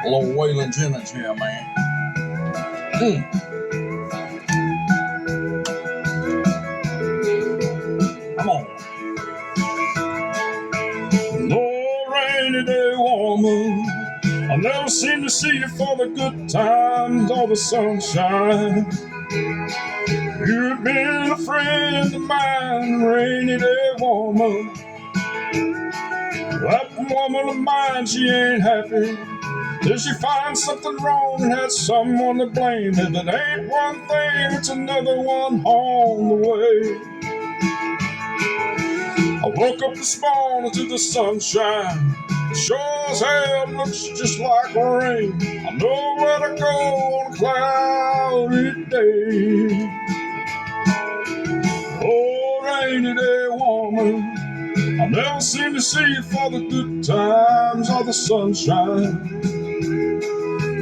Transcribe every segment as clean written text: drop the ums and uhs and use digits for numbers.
A little Waylon Jennings here, man. Come on. Lord, rainy day woman, I never seem to see you for the good times or the sunshine. You've been a friend of mine, rainy day woman. That woman of mine, she ain't happy till she finds something wrong and has someone to blame. If it ain't one thing, it's another one on the way. I woke up this morning to the sunshine. Sure as hell looks just like rain. I know where to go on a cloudy day. Oh, rainy day woman, I never seem to see you for the good times or the sunshine.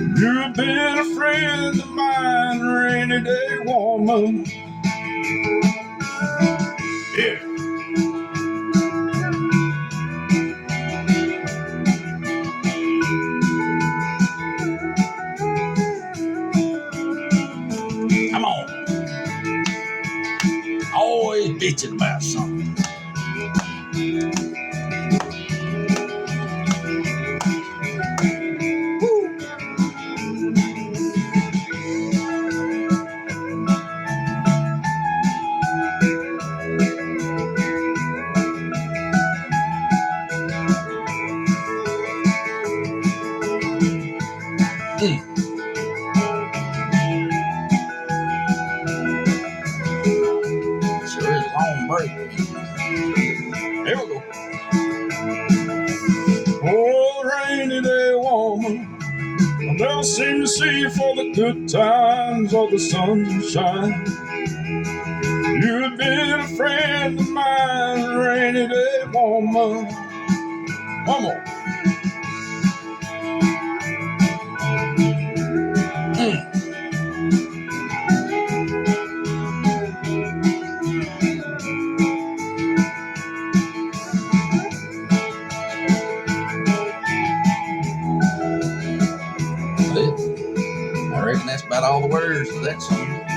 You've been a friend of mine, rainy day woman. Yeah. Come on. Always bitching about something. Sure is a long break. Here we go. Oh, rainy day woman, I never seem to see you for the good times or the sunshine. You've been a friend of mine, rainy day woman. Come on. I reckon that's about all the words of that song.